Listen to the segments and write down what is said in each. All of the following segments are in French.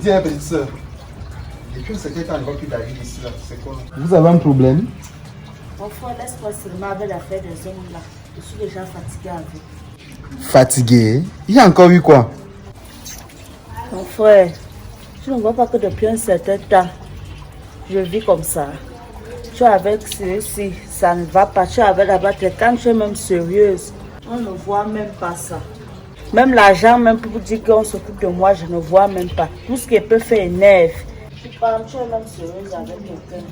dis à la petite soeur. Depuis c'est quand on ne voit plus David ici là, c'est quoi? Vous avez un problème? Mon frère, laisse-moi seulement avec l'affaire des hommes là. Je suis déjà fatiguée avec. Fatigué? Il y a encore eu quoi? Mon frère, tu ne vois pas que depuis un certain temps, je vis comme ça. Tu es avec celui-ci, ça ne va pas. Tu es avec là-bas, quand tu es même sérieuse, on ne voit même pas ça. Même l'argent, même pour dire qu'on s'occupe de moi, je ne vois même pas. Tout ce qu'elle peut faire énerve. Tu parles, tu es même sérieuse avec quelqu'un.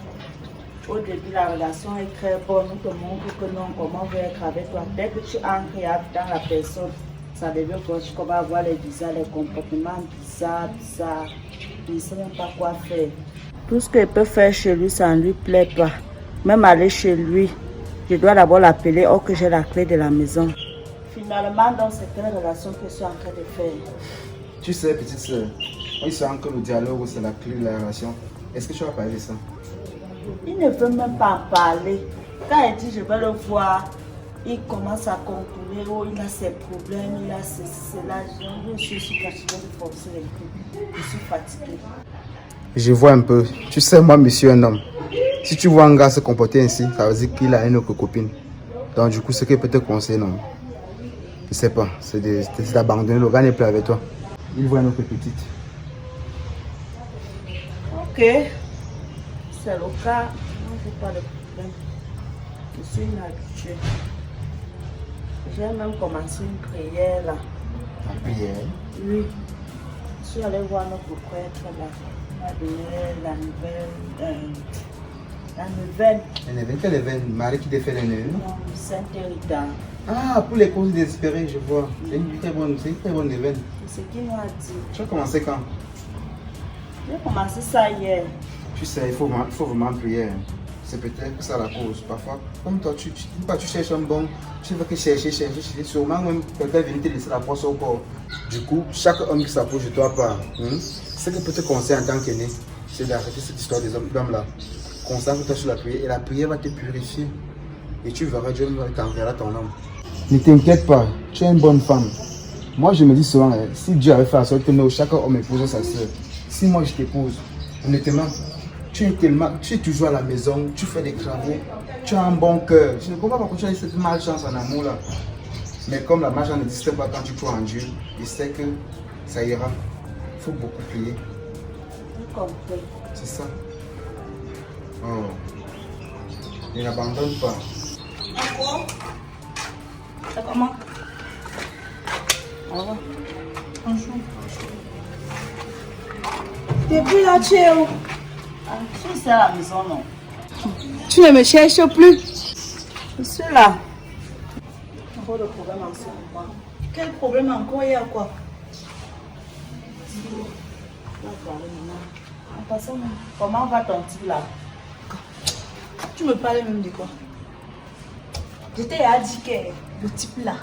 Au début, la relation est très bonne. On te montre que non, comment on veut être avec toi. Dès que tu entres dans la personne, ça devient que tu commences à voir les visages, les comportements bizarres. Il ne sait même pas quoi faire. Tout ce qu'elle peut faire chez lui, ça ne lui plaît pas. Même aller chez lui, je dois d'abord l'appeler or que j'ai la clé de la maison. Finalement, donc, c'est quelle relation que je suis en train de faire? Tu sais, petite soeur, il sent que le dialogue c'est la clé de la relation. Est-ce que tu vas parler de ça? Il ne veut même pas en parler. Quand il dit je vais le voir, il commence à contrôler. Oh, il a ses problèmes, il a cela. Je suis fatiguée de forcer les coups. Je suis fatiguée. Je vois un peu. Tu sais, moi, monsieur, un homme. Si tu vois un gars se comporter ainsi, ça veut dire qu'il a une autre copine. Donc, du coup, ce qu'il peut te conseiller, non. Je sais pas. C'est d'abandonner. Le gars n'est plus avec toi. Il voit une autre petite. Ok. C'est le cas. Moi, je n'ai pas de problème. Je suis une habituée. J'ai même commencé une prière là. La prière? Oui. Je suis allée voir notre prêtre là. Il m'a donné la nouvelle. La neuvaine. La neuvaine, quelle neuvaine? Marie qui défait les neuvaines? Non, Sainte Rita. Ah, pour les causes désespérées, je vois. C'est une très bonne neuvaine. C'est ce qu'il m'a dit. Tu as commencé quand? J'ai commencé ça hier. Tu sais, il faut vraiment prier. C'est peut-être que ça la cause. Parfois, comme toi, tu cherches un bon, tu veux que chercher. Sûrement, même quelqu'un vient te laisser la poisse au corps. Du coup, chaque homme qui s'approche de toi part. Ce que peut te conseiller en tant qu'aîné, c'est d'arrêter cette histoire des hommes là. Concentre-toi sur la prière et la prière va te purifier. Et tu verras, Dieu t'enverra ton homme. Ne t'inquiète pas, tu es une bonne femme. Moi, je me dis souvent, si Dieu avait fait en sorte que chaque homme épouse sa soeur, si moi je t'épouse, honnêtement, tu es toujours à la maison, tu fais des travaux, tu as un bon cœur. Je ne comprends pas pourquoi tu as cette malchance en amour là. Mais comme la malchance n'existe pas quand tu crois en Dieu, il sait que ça ira. Il faut beaucoup prier. J'ai compris. C'est ça. Oh. Ne l'abandonne pas. Encore? C'est comment? Au revoir. Bonjour. Depuis là, tu es où? Je suis à la maison, non? Tu ne me cherches plus? Je suis là. Encore de problème en ce moment. Quel problème encore? Il y a quoi? En passant, comment va ton type là? Tu me parlais même de quoi? Je t'ai dit que le type là,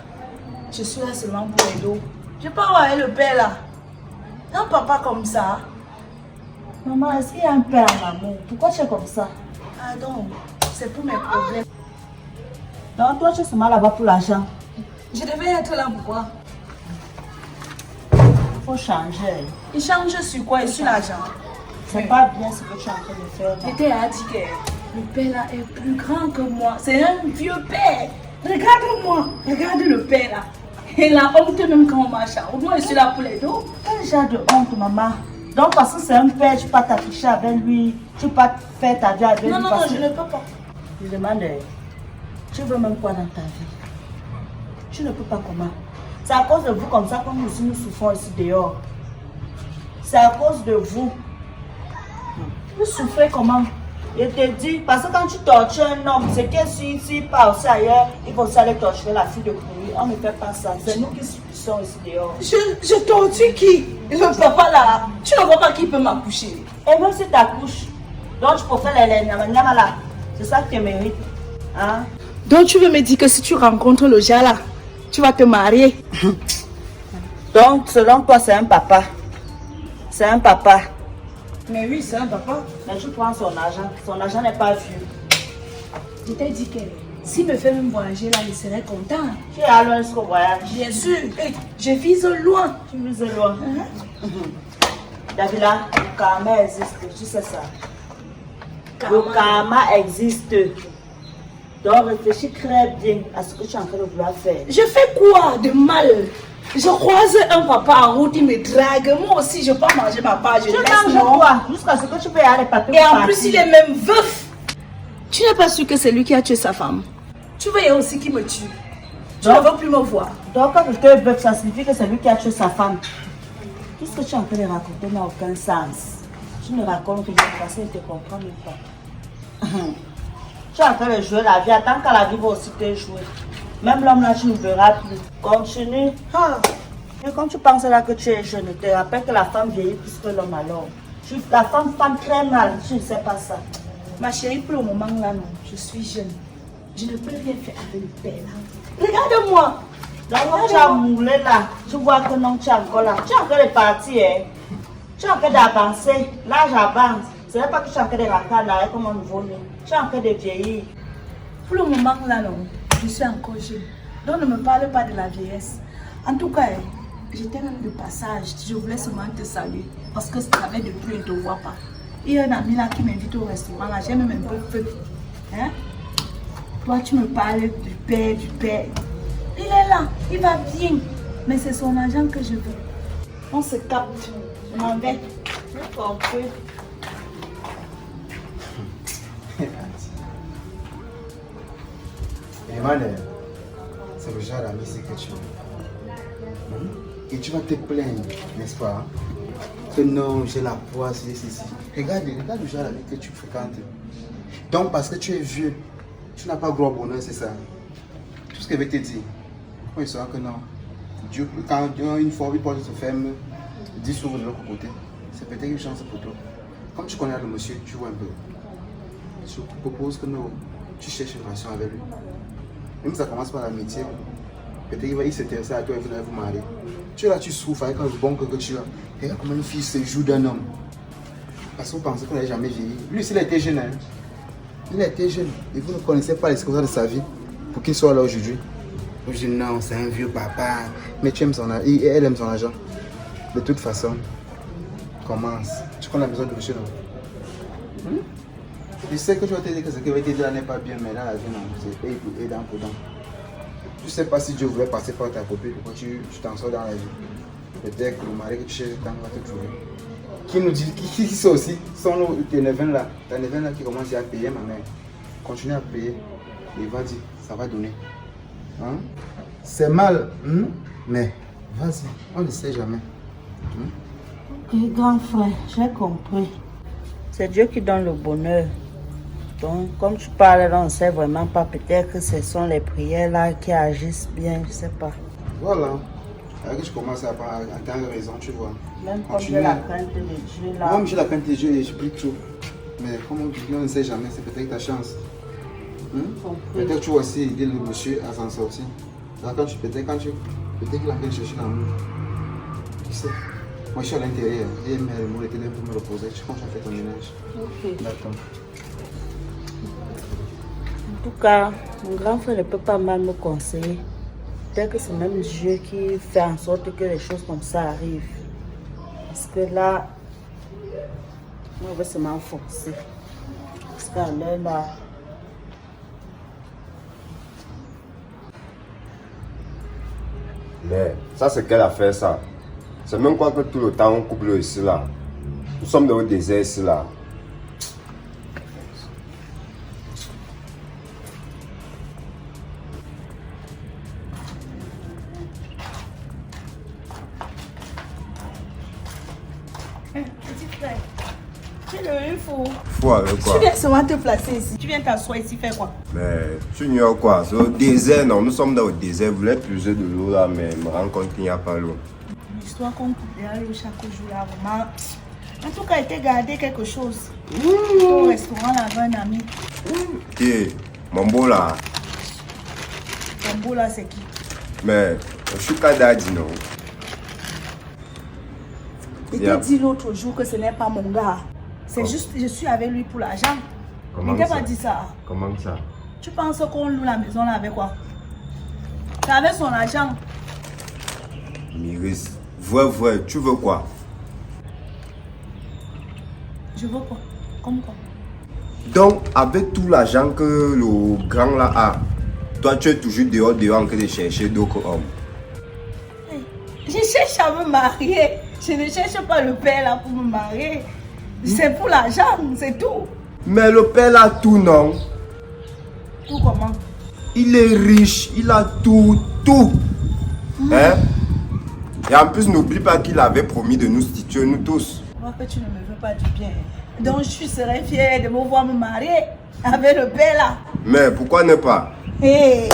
je suis là seulement pour les dos. Je peux voir le père là. Un papa comme ça. Maman, est-ce qu'il y a un père en amour? Pourquoi tu es comme ça? Ah donc, c'est pour mes problèmes. Donc toi, tu es seulement là-bas pour l'argent. Je devais être là pourquoi? Il faut changer. Il change sur quoi? Et sur l'argent? C'est pas bien ce que tu es en train de faire. Je t'ai dit que le père là est plus grand que moi. C'est un vieux père. Regarde-moi. Regarde le père là. Et la honte même quand on marche. Au moins je suis là pour les dos. Quel genre de honte, maman? Donc parce que c'est un père, tu ne peux pas t'afficher avec lui. Tu ne peux pas faire ta vie avec lui. Non, je ne peux pas. Je demande, tu veux même quoi dans ta vie? Tu ne peux pas comment? C'est à cause de vous comme ça que nous souffrons ici dehors. C'est à cause de vous. Vous souffrez comment? Je te dis, parce que quand tu tortures un homme, c'est que s'il part aussi ailleurs, il faut aussi aller torturer la fille de Kouri. On ne fait pas ça. C'est nous qui subissons ici dehors. Je torture qui? Le papa là, tu ne vois pas qui peut m'accoucher. Et même si tu accouches, donc tu préfères les nyama là. C'est ça que tu mérites. Hein? Donc tu veux me dire que si tu rencontres le gars là, tu vas te marier? Donc selon toi, c'est un papa. C'est un papa. Mais oui, c'est un papa. Mais tu prends son argent. Son argent n'est pas vieux. Je t'ai dit que s'il me fait même voyager là, il serait content. Tu es à loin jusqu'au voyage. Bien sûr. Hey, je vise loin. Tu vises loin. Davila, le karma existe, tu sais ça. Le karma existe. Donc réfléchis très bien à ce que tu es en train de vouloir faire. Je fais quoi de mal? Je croise un papa en route, il me drague. Moi aussi, je peux manger ma part. Je Tu laisse, manges non? quoi? Jusqu'à ce que tu payes les papiers. Et en plus, il est même veuf. Tu n'es pas sûr que c'est lui qui a tué sa femme? Tu veux aussi qu'il me tue? Tu ne veux plus me voir. Donc quand je te veux, ça signifie que c'est lui qui a tué sa femme. Tout ce que tu es en train de raconter n'a aucun sens. Tu ne racontes que j'ai passé et te comprends même pas. Tu es en train de jouer la vie. Attends qu'à la vie va aussi te jouer. Même l'homme là, tu ne verras plus. Continue. Et quand tu penses là que tu es jeune, te rappelle que la femme vieillit plus que l'homme alors. La femme très mal, tu ne sais pas ça. Ma chérie, pour le moment là, non. Je suis jeune. Je ne peux rien faire avec le père là. Regarde-moi. Là où tu as moulé là, tu vois que non, tu es encore là. Tu es en train de partir, hein. Tu es en train d'avancer. L'âge avance. Ce n'est pas que tu es en train de rentrer en arrière comme un nouveau-né. Tu es en train de vieillir. Pour le moment là, non. Je suis encore jeune. Donc ne me parle pas de la vieillesse. En tout cas, j'étais même de passage. Je voulais seulement te saluer. Parce que ça fait depuis, je ne te vois pas. Il y a un ami là qui m'invite au restaurant. Là, j'ai même un peu feu. Hein? Toi, tu me parles du père, du père. Il est là, il va bien. Mais c'est son argent que je veux. On se capte. Je m'en vais. J'ai compris. Emmanuel, c'est le genre d'ami que tu es. Et tu vas te plaindre, n'est-ce pas? Que non, j'ai la poisse, ceci. Regarde le genre d'ami que tu fréquentes. Donc, parce que tu es vieux, tu n'as pas gros bonheur, c'est ça. Tout ce que je vais te dire, quand il saura que non, Dieu, quand une fois il porte se ferme, 10 s'ouvre de l'autre côté, c'est peut-être une chance pour toi. Comme tu connais le monsieur, tu vois un peu. Je te propose que non, tu cherches une relation avec lui. Même si ça commence par l'amitié, peut-être qu'il va s'intéresser à toi et vous allez vous marier. Tu es là, tu souffres avec un bon que tu as. Regarde comment une fille se joue d'un homme. Parce qu'on pensait qu'on n'allait jamais vieillir. Lui, s'il a été jeune, hein. Il a été jeune. Et vous ne connaissez pas les circonstances de sa vie pour qu'il soit là aujourd'hui. Je dis non, c'est un vieux papa. Mais tu aimes son argent. Et elle aime son argent. De toute façon, commence. Tu connais la maison de monsieur, non? Je sais que tu vas te dire que ce qui va te dire n'est pas bien, mais là, la vie, non, c'est aidant pour dent. Tu ne sais pas si Dieu voulait passer par ta copine, pourquoi tu t'en sors dans la vie. Peut-être que le mari que tu cherches va te trouver. Qui nous dit, qui sait aussi, sont tes neveux là, ta neveu là qui commence à payer ma mère. Continue à payer, et va dire, ça va donner. Hein? C'est mal, mais vas-y, on ne sait jamais. Ok, grand frère, j'ai compris. C'est Dieu qui donne le bonheur. Donc, comme tu parles, on ne sait vraiment pas. Peut-être que ce sont les prières là qui agissent bien, je ne sais pas. Voilà. Alors que je commence à attendre raison, tu vois. Même comme j'ai la crainte de Dieu là. Moi, j'ai la crainte de Dieu et je prie trop. Mais comme on ne sait jamais, c'est peut-être ta chance. Peut-être tu vas aussi aider le monsieur à s'en sortir. Là, peut-être qu'il a envie de chercher l'amour. Tu sais, moi je suis à l'intérieur. Et le mot était là pour me reposer. Tu penses que tu as fait ton ménage. Ok. D'accord. En tout cas, mon grand frère ne peut pas mal me conseiller. Peut-être que c'est même Dieu qui fait en sorte que les choses comme ça arrivent. Parce que là, on va se m'enfoncer. Parce qu'à l'heure là. Mais ça, c'est quelle affaire ça? C'est même quoi que tout le temps on couple ici là. Nous sommes dans le désert ici là. Petit frère, tu es devenu fou. Fou avec quoi? Tu viens seulement te placer ici. Tu viens t'asseoir ici faire quoi? Mais tu ignores quoi? C'est le désert, non? Nous sommes dans le désert. Je voulais puiser de l'eau là, mais je me rends compte qu'il n'y a pas l'eau. L'histoire qu'on coupait à l'eau chaque jour là, vraiment. En tout cas, il t'a gardé quelque chose. Au restaurant là, avec un ami. Qui? Mon beau là. Ton beau là, c'est qui? Mais je suis Kadadi, non? Il t'a dit l'autre jour que ce n'est pas mon gars. C'est juste, je suis avec lui pour l'argent. Il t'a pas dit ça. Comment ça? Tu penses qu'on loue la maison là avec quoi? C'est avec son argent. Miris, vrai, tu veux quoi? Je veux quoi? Comme quoi? Donc, avec tout l'argent que le grand là a, toi tu es toujours dehors en train de chercher d'autres hommes. Hey, je cherche à me marier. Je ne cherche pas le père là pour me marier. C'est pour l'argent, c'est tout. Mais le père a tout, non? Tout comment? Il est riche, il a tout. Hein? Et en plus, n'oublie pas qu'il avait promis de nous situer, nous tous. Je vois que tu ne me veux pas du bien. Donc je serais fière de me voir me marier avec le père là. Mais pourquoi ne pas? Hé,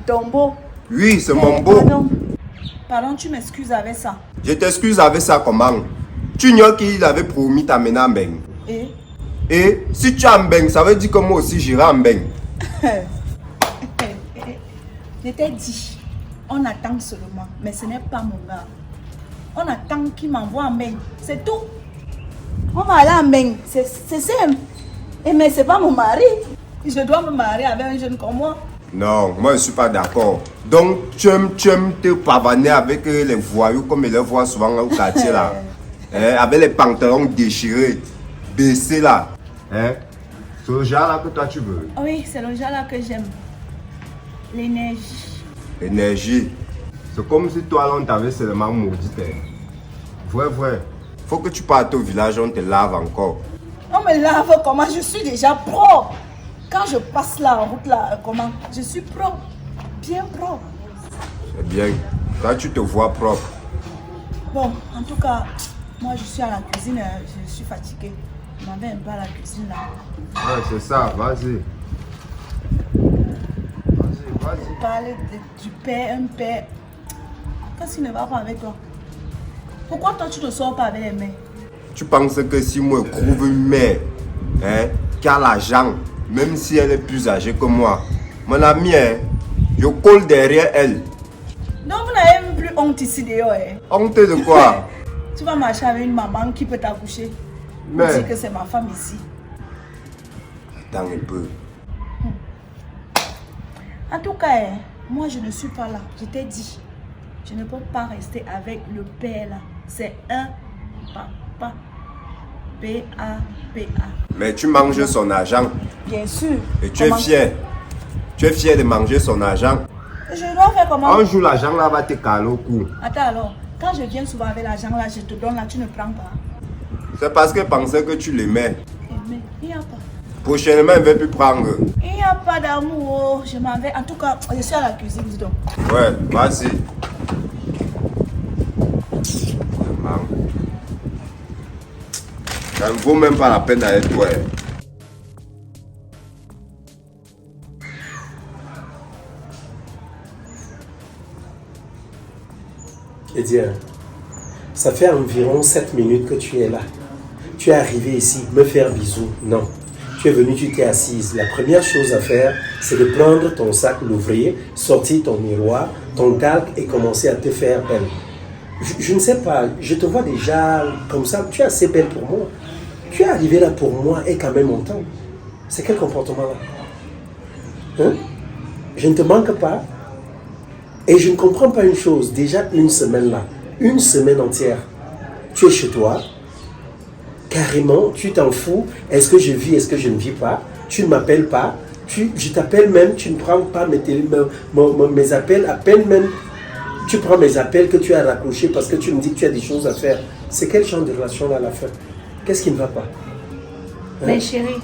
ton beau. Oui, c'est mon beau. Pardon, tu m'excuses avec ça. Je t'excuse avec ça comment? Tu ignores qu'il avait promis t'amener en Beng. Et si tu es en Beng, ça veut dire que moi aussi j'irai en Beng. Je t'ai dit, on attend seulement, mais ce n'est pas mon gars. On attend qu'il m'envoie en Beng, c'est tout. On va aller en Beng, c'est simple. Mais ce n'est pas mon mari. Je dois me marier avec un jeune comme moi. Non, moi je ne suis pas d'accord. Donc tu aimes te pavaner avec les voyous comme ils les voient souvent au quartier là. Avec les pantalons déchirés, baissés là. C'est le genre là que toi tu veux. Oui, c'est le genre là que j'aime. L'énergie. Énergie. C'est comme si toi là on t'avait seulement maudit. Vrai. Faut que tu partes au village, on te lave encore. On me lave comment? Je suis déjà propre. Quand je passe là en route là, comment? Je suis propre. Bien propre. C'est bien. Toi tu te vois propre. Bon, en tout cas, moi je suis à la cuisine, je suis fatiguée. Je m'en vais un peu à la cuisine là. Ouais, c'est ça, vas-y. Parler du père, un père. Qu'est-ce qui ne va pas avec toi? Pourquoi toi tu ne sors pas avec les mains? Tu penses que si moi je trouve une mère qui a l'argent, même si elle est plus âgée que moi, mon ami, je colle derrière elle. Donc vous n'avez même plus honte ici dehors. Honte de quoi? Tu vas marcher avec une maman qui peut t'accoucher. Mais... Tu dis que c'est ma femme ici. Attends un peu. En tout cas, moi je ne suis pas là. Je t'ai dit, je ne peux pas rester avec le père là. C'est un papa. P-A-P-A. Mais tu manges son argent. Bien sûr. Et tu es fier. Tu es fier de manger son argent. Je dois faire comment? Un jour, l'argent là va te caler au cou. Attends alors, quand je viens souvent avec l'argent là, je te donne là, tu ne prends pas. C'est parce qu'elle pensait que tu l'aimais. Mais il n'y a pas. Prochainement, elle ne va plus prendre. Il n'y a pas d'amour. Je m'en vais. En tout cas, je suis à la cuisine, dis donc. Ouais, vas-y. Ça ne vaut même pas la peine d'aller toi. Edia, ça fait environ 7 minutes que tu es là. Tu es arrivé ici, me faire bisous. Non. Tu es venu, tu t'es assise. La première chose à faire, c'est de prendre ton sac, l'ouvrir, sortir ton miroir, ton calque et commencer à te faire belle. Je ne sais pas, je te vois déjà comme ça. Tu es assez belle pour moi. Tu es arrivé là pour moi et quand même mon temps. C'est quel comportement là? Hein? Je ne te manque pas. Et je ne comprends pas une chose. Déjà une semaine là, une semaine entière, tu es chez toi. Carrément, tu t'en fous. Est-ce que je vis, est-ce que je ne vis pas? Tu ne m'appelles pas. Je t'appelle même, tu ne prends pas mes appels. À peine même, tu prends mes appels que tu as raccrochés parce que tu me dis que tu as des choses à faire. C'est quel genre de relation là à la fin? Qu'est-ce qui ne va pas? Mais chérie,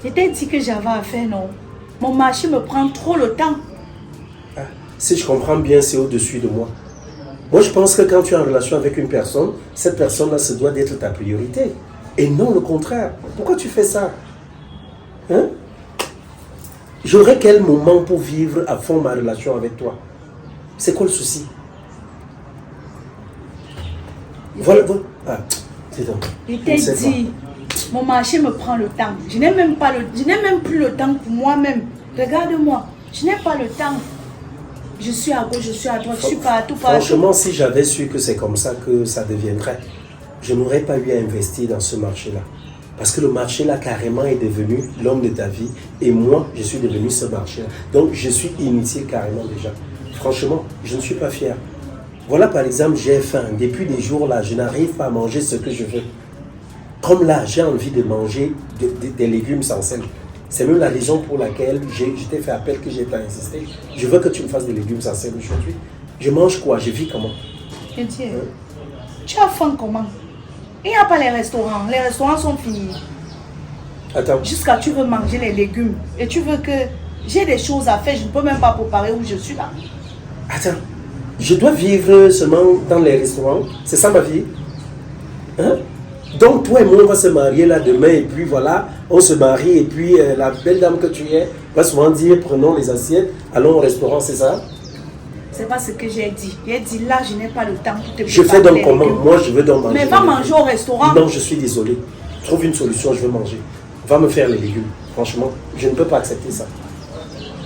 je t'ai dit que j'avais à faire, non? Mon marché me prend trop le temps. Ah, si je comprends bien, c'est au-dessus de moi. Moi, je pense que quand tu es en relation avec une personne, cette personne-là se doit d'être ta priorité. Et non le contraire. Pourquoi tu fais ça? Hein? J'aurais quel moment pour vivre à fond ma relation avec toi? C'est quoi le souci? Voilà. Ah, c'est donc. Je t'ai dit, mon marché me prend le temps. Je n'ai même plus le temps pour moi-même. Regarde-moi, je n'ai pas le temps. Je suis à gauche, je suis à droite, je suis partout. Franchement, si j'avais su que c'est comme ça que ça deviendrait, je n'aurais pas eu à investir dans ce marché-là. Parce que le marché-là, carrément, est devenu l'homme de ta vie. Et moi, je suis devenu ce marché-là. Donc, je suis inutile carrément déjà. Franchement, je ne suis pas fier. Voilà, par exemple, j'ai faim. Depuis des jours-là, je n'arrive pas à manger ce que je veux. Comme là, j'ai envie de manger des légumes sans sel. C'est même la raison pour laquelle je t'ai fait appel, que j'ai pas insisté. Je veux que tu me fasses des légumes sans sel aujourd'hui. Je mange quoi? Je vis comment? Etienne, tu as faim comment? Il n'y a pas les restaurants. Les restaurants sont finis. Attends. Jusqu'à tu veux manger les légumes. Et tu veux que j'ai des choses à faire. Je ne peux même pas préparer où je suis là. Attends. Je dois vivre seulement dans les restaurants. C'est ça ma vie? Hein? Donc toi et moi, on va se marier là demain. Et puis voilà, on se marie. Et puis la belle dame que tu es va souvent dire, prenons les assiettes, allons au restaurant, c'est ça? C'est pas ce que j'ai dit. J'ai dit là, je n'ai pas le temps pour te préparer. Je fais donc les comment? légumes. Moi, je veux donc manger. Mais va manger au restaurant. Non, je suis désolé. Trouve une solution, je veux manger. Va me faire les légumes. Franchement, je ne peux pas accepter ça.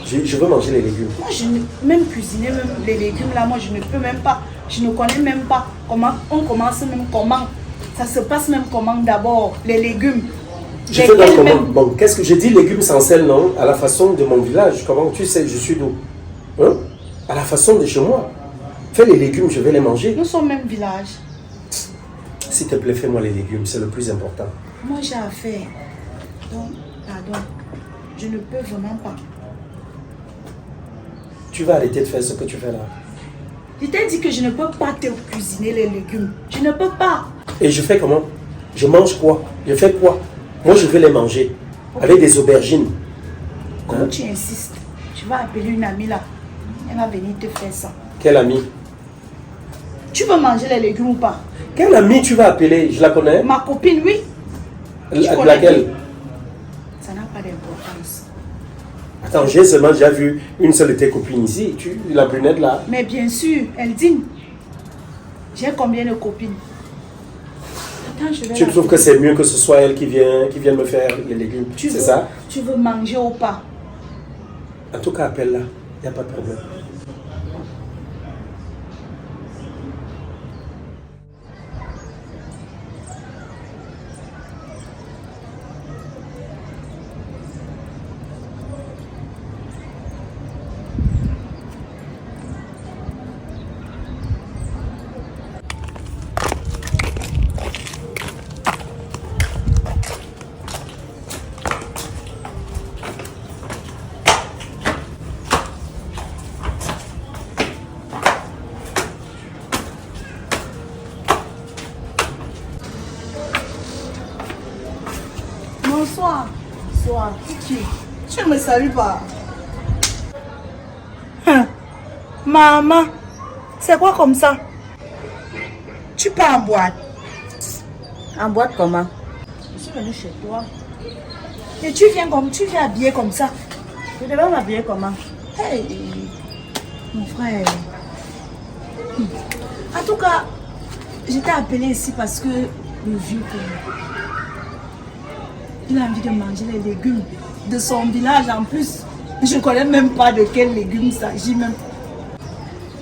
Je veux manger les légumes. Moi, je ne, même cuisiner même les légumes là, moi, je ne peux même pas. Je ne connais même pas comment on commence, même comment. Ça se passe même comment d'abord, les légumes. Je fais donc comment? Bon, qu'est-ce que j'ai dit? Légumes sans sel, non? À la façon de mon village. Comment tu sais, je suis d'où? Hein? À la façon de chez moi. Fais les légumes, je vais les manger. Nous sommes même village. S'il te plaît, fais-moi les légumes, c'est le plus important. Moi, j'ai affaire. Donc, pardon. Je ne peux vraiment pas. Tu vas arrêter de faire ce que tu fais là. Je t'ai dit que je ne peux pas te cuisiner les légumes. Je ne peux pas. Et je fais comment? Je mange quoi? Je fais quoi? Moi, je vais les manger. Avec des aubergines. Comme tu insistes, tu vas appeler une amie là. Elle va venir te faire ça. Quelle amie? Tu veux manger les légumes ou pas? Quelle amie tu vas appeler? Je la connais? Ma copine, oui. Laquelle? Ça n'a pas d'importance. Attends, j'ai seulement déjà vu une seule de tes copines ici. La brunette là. Mais bien sûr, elle dîne. J'ai combien de copines? Attends, je vais Tu trouves que c'est mieux que ce soit elle qui vienne me faire les légumes? C'est ça? Tu veux manger ou pas? En tout cas, appelle-la. Il n'y a pas de problème. Bonsoir. Bonsoir. Tu ne me salues pas. Hein. Maman, c'est quoi comme ça? Tu pars en boîte. En boîte comment? Je suis venue chez toi. Et tu viens habillée comme ça. Je devais m'habiller comment? Hey, mon frère. En tout cas, je t'ai appelé ici parce que le vieux père, il a envie de manger les légumes de son village en plus. Je ne connais même pas de quels légumes il s'agit même.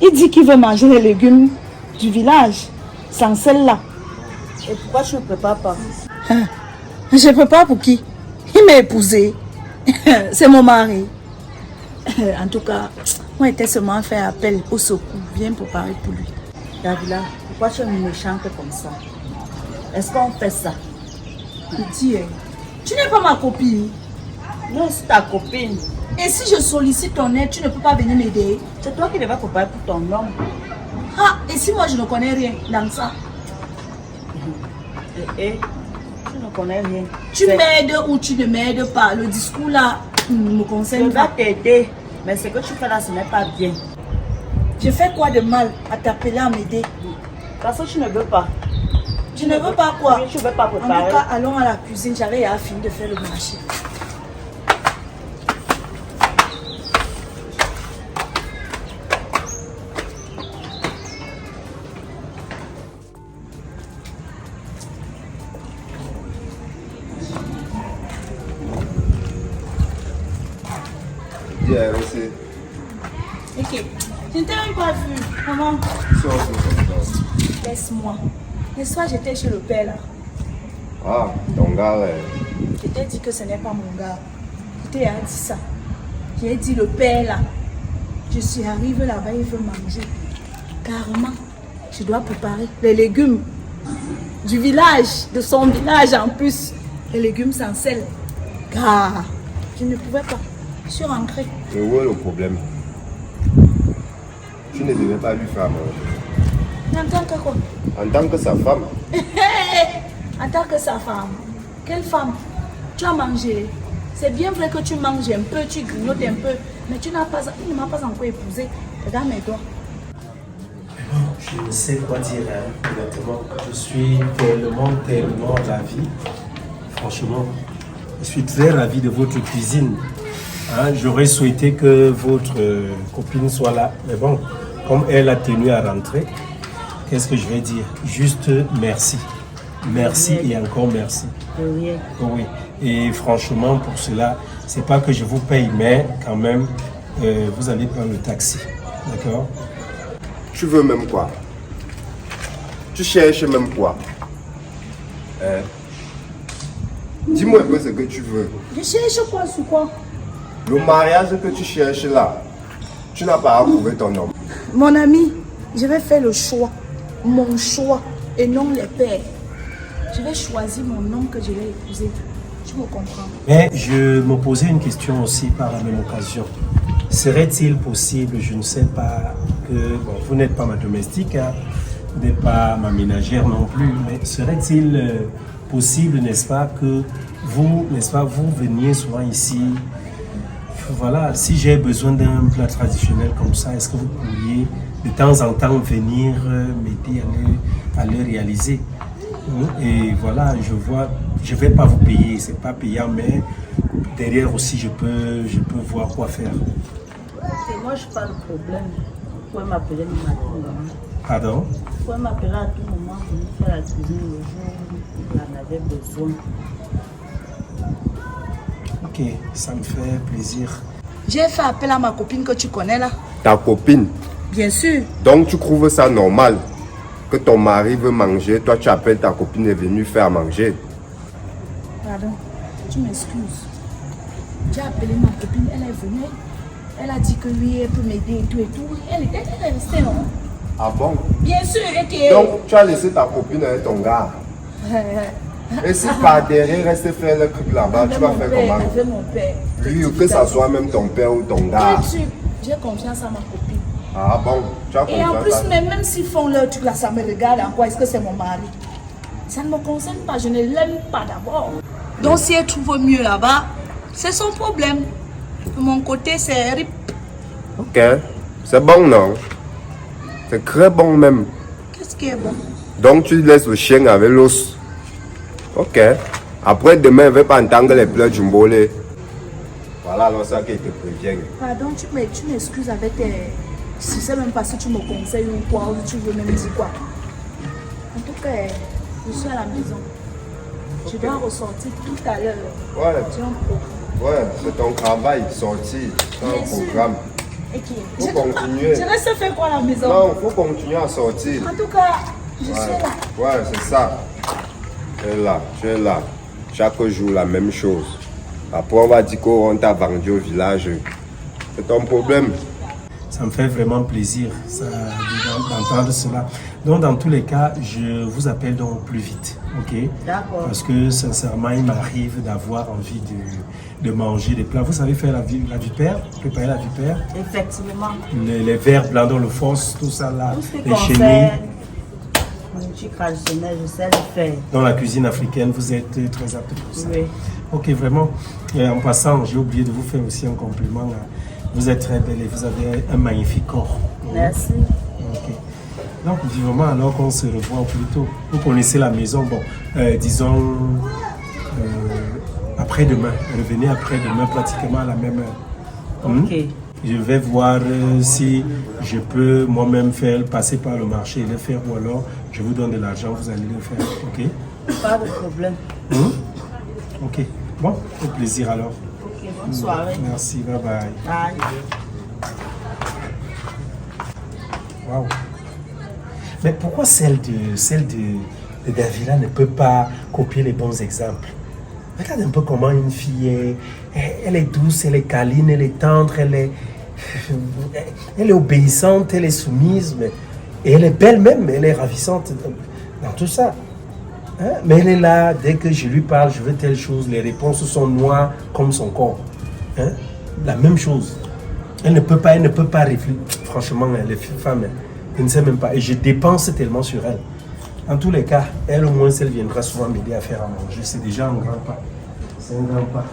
Il dit qu'il veut manger les légumes du village, sans celle-là. Et pourquoi tu ne prépares pas? Hein? Je prépare pour qui? Il m'a épousé. C'est mon mari. En tout cas, on était seulement fait appel au secours. Viens préparer pour lui. Davila, pourquoi tu es méchante comme ça? Est-ce qu'on fait ça? Petit, tu n'es pas ma copine. Non, c'est ta copine. Et si je sollicite ton aide, tu ne peux pas venir m'aider? C'est toi qui devais préparer pour ton homme. Ah, et si moi je ne connais rien dans ça? Et tu ne connais rien. Tu m'aides ou tu ne m'aides pas? Le discours là ne me Je concerne vais pas. t'aider, mais ce que tu fais là, ce n'est pas bien. Je fais quoi de mal à t'appeler à m'aider? Parce que tu ne veux pas. Je ne veux pas quoi? Oui, tu ne veux pas En tout préparer. cas, allons à la cuisine. J'avais fini de faire le marché. Bien, aussi. Ok. Je ne t'ai même pas vu. Comment? Laisse-moi. Le soir, j'étais chez le père là. Ah, ton gars, ouais. Je t'ai dit que ce n'est pas mon gars. Je t'ai dit ça. J'ai dit le père là. Je suis arrivée là-bas, il veut manger. Carrément, je dois préparer les légumes Du village, de son village en plus. Les légumes sans sel. Car je ne pouvais pas. Je suis rentrée. Mais où est le problème? Tu ne devais pas lui faire manger. En tant que quoi? En tant que sa femme. En tant que sa femme. Quelle femme? Tu as mangé. C'est bien vrai que tu manges un peu, tu grignotes un peu, mais tu ne m'as pas encore épousé. Regarde mes doigts. Je ne sais quoi dire, hein, honnêtement. Je suis tellement ravi. Franchement, je suis très ravi de votre cuisine. Hein, j'aurais souhaité que votre copine soit là. Mais bon, comme elle a tenu à rentrer, qu'est-ce que je vais dire? Juste merci. Merci et encore merci. Oui. Oui. Et franchement, pour cela, c'est pas que je vous paye, mais quand même, vous allez prendre le taxi. D'accord? Tu veux même quoi? Tu cherches même quoi? Dis-moi un peu ce que tu veux. Je cherche quoi sur quoi? Le mariage que tu cherches là, tu n'as pas à trouver ton homme. Mon ami, je vais faire le choix. Mon choix et non les pères. Je vais choisir mon homme que je vais épouser. Tu me comprends? Mais je me posais une question aussi par la même occasion. Serait-il possible, je ne sais pas, que bon, vous n'êtes pas ma domestique, hein, vous n'êtes pas ma ménagère non plus, mais serait-il possible, n'est-ce pas, que vous, n'est-ce pas, vous veniez souvent ici? Voilà, si j'ai besoin d'un plat traditionnel comme ça, est-ce que vous pourriez de temps en temps venir m'aider à le réaliser? Et voilà, je vois, je ne vais pas vous payer, c'est pas payant, mais derrière aussi je peux voir quoi faire. Et moi, je n'ai pas de problème. Vous pouvez m'appeler à tout moment. Pardon? Vous pouvez m'appeler à tout moment pour nous faire la cuisine le jour où vous en avez besoin. Ok, ça me fait plaisir. J'ai fait appel à ma copine que tu connais là. Ta copine. Bien sûr. Donc tu trouves ça normal que ton mari veut manger, toi tu appelles ta copine est venue faire manger. Pardon, tu m'excuses. J'ai appelé ma copine, elle est venue. Elle a dit que lui, elle peut m'aider et tout et tout. Elle est restée, non? Ah bon? Bien sûr, et que... Donc tu as laissé ta copine avec ton gars. Et si par derrière reste faire le truc là-bas, tu vas faire comment? Avec mon père. Lui, que ça soit même ton père ou ton gars. J'ai confiance à ma copine. Ah bon? Tu as Et en plus, confiance à... même s'ils font leur truc là, ça me regarde en quoi? Est-ce que c'est mon mari? Ça ne me concerne pas, je ne l'aime pas d'abord. Donc si elle trouve mieux là-bas, c'est son problème. De mon côté, c'est rip. Ok, c'est bon non? C'est très bon même. Qu'est-ce qui est bon? Donc tu laisses le chien avec l'os. Ok. Après demain, il ne va pas entendre les pleurs du mbolé. Voilà, alors ça qui te prévient. Pardon, tu m'excuses avec tes... Je ne sais même pas si tu me conseilles ou quoi, ou tu veux même dire quoi. En tout cas, je suis à la maison. Je dois ressortir tout à l'heure. Ouais. J'ai un programme. Ouais, c'est ton travail, sortir, c'est un Bien sûr. programme. Et qui Faut continuer. Je reste faire quoi à la maison? Non, il faut continuer à sortir. En tout cas, je suis Ouais, là. ouais, c'est ça. Tu es là, tu es là. Chaque jour, la même chose. Après, on va dire qu'on t'a vendu au village. C'est ton problème. Ça me fait vraiment plaisir d'entendre cela. Donc, dans tous les cas, je vous appelle donc plus vite, ok? D'accord. Parce que, sincèrement, il m'arrive d'avoir envie de manger des plats. Vous savez faire la vipère? Préparer la vipère? Effectivement. Les verres blancs dans le fosse, tout ça là. Tout ce qui Les chenilles. concerne nourriture traditionnelle, je sais le faire. Dans la cuisine africaine, vous êtes très apte pour ça. Oui. Ok, vraiment. Et en passant, j'ai oublié de vous faire aussi un compliment. Là. Vous êtes très belle et vous avez un magnifique corps. Merci. Ok. Donc, vivement alors qu'on se revoit au plus tôt. Vous connaissez la maison, bon, disons après-demain. Revenez après-demain pratiquement à la même heure. Ok. Je vais voir si je peux moi-même passer par le marché et le faire, ou alors je vous donne de l'argent, vous allez le faire. Ok? Pas de problème. Ok. Bon, au plaisir alors. Ok, bonne soirée. Merci, bye bye. Bye. Waouh. Mais pourquoi celle de Davila ne peut pas copier les bons exemples? Regarde un peu comment une fille est. Elle est douce, elle est câline, elle est tendre, elle est obéissante, elle est soumise, et elle est belle même, elle est ravissante. dans tout ça. Hein? Mais elle est là, dès que je lui parle, je veux telle chose, les réponses sont noires comme son corps. Hein? La même chose. Elle ne peut pas réfléchir. Franchement, les femmes, elle ne sait même pas. Et je dépense tellement sur elle. En tous les cas, elle au moins, elle viendra souvent m'aider à faire à manger. C'est déjà un grand pas. C'est un grand pas.